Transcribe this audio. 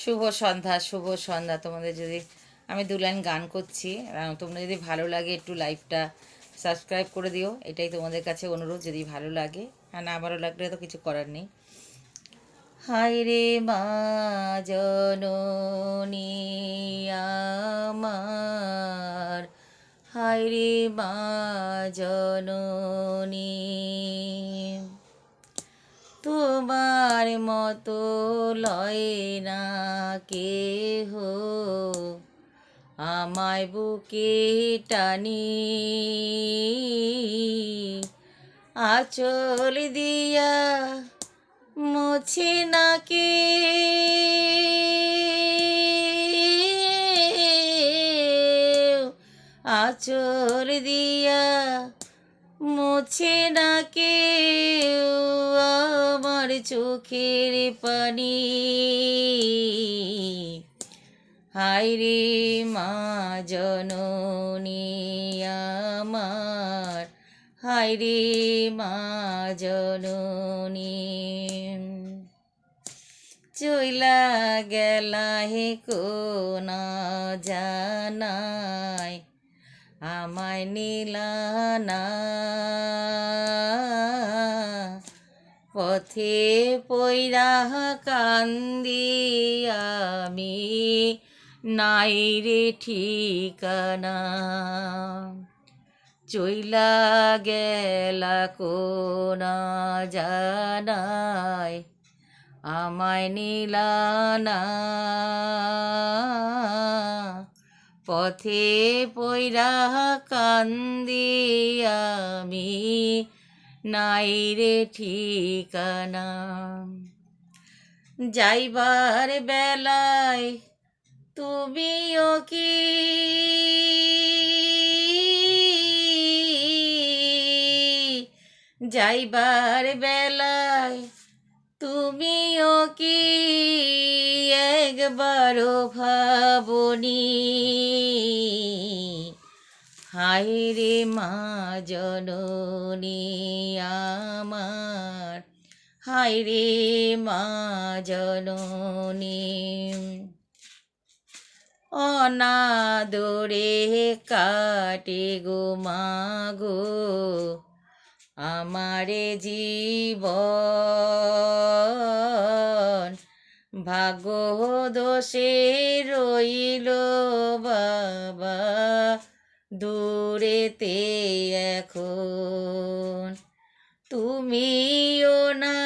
শুভ সন্ধ্যা, শুভ সন্ধ্যা। তোমাদের যদি আমি দু লাইন গান করছি, তোমরা যদি ভালো লাগে একটু লাইভটা সাবস্ক্রাইব করে দিও, এটাই তোমাদের কাছে অনুরোধ। যদি ভালো লাগে, আর না ভালো লাগলে তো কিছু করার নেই। হায় রে মা জননী আমার, হায় রে মা জননী, তোমার মতো লয় না কেহ আমায় বুকে টানি, আঁচল দিয়া মুছে না কে, আঁচল দিয়া মুছে না কেউ আমার চোখের পানি। হায় রে মা জননী আমার, হায় রে মা জননী, চইলা গেলা হে কোনা জানাই আমায় নিলানা, পথে পইরা কান্দি আমি নাই রে ঠিকানা, চইলা গেলা কোনা জানাই আমায় নিলানা, পথে পইরা কান্দি আমি নাই রে ঠিকানা, যাইবার বেলায় তুমিও কি যাইবার বেলায় তুমিও কি একবারও ভাবনি, হায় রে মা জননী আমার, হায় রে মা জননী, অনাদরে কাটে গো মাগো আমারে জীবন, ভাগ্য দোষে রইল বাবা দূরেতে এখন, তুমিও না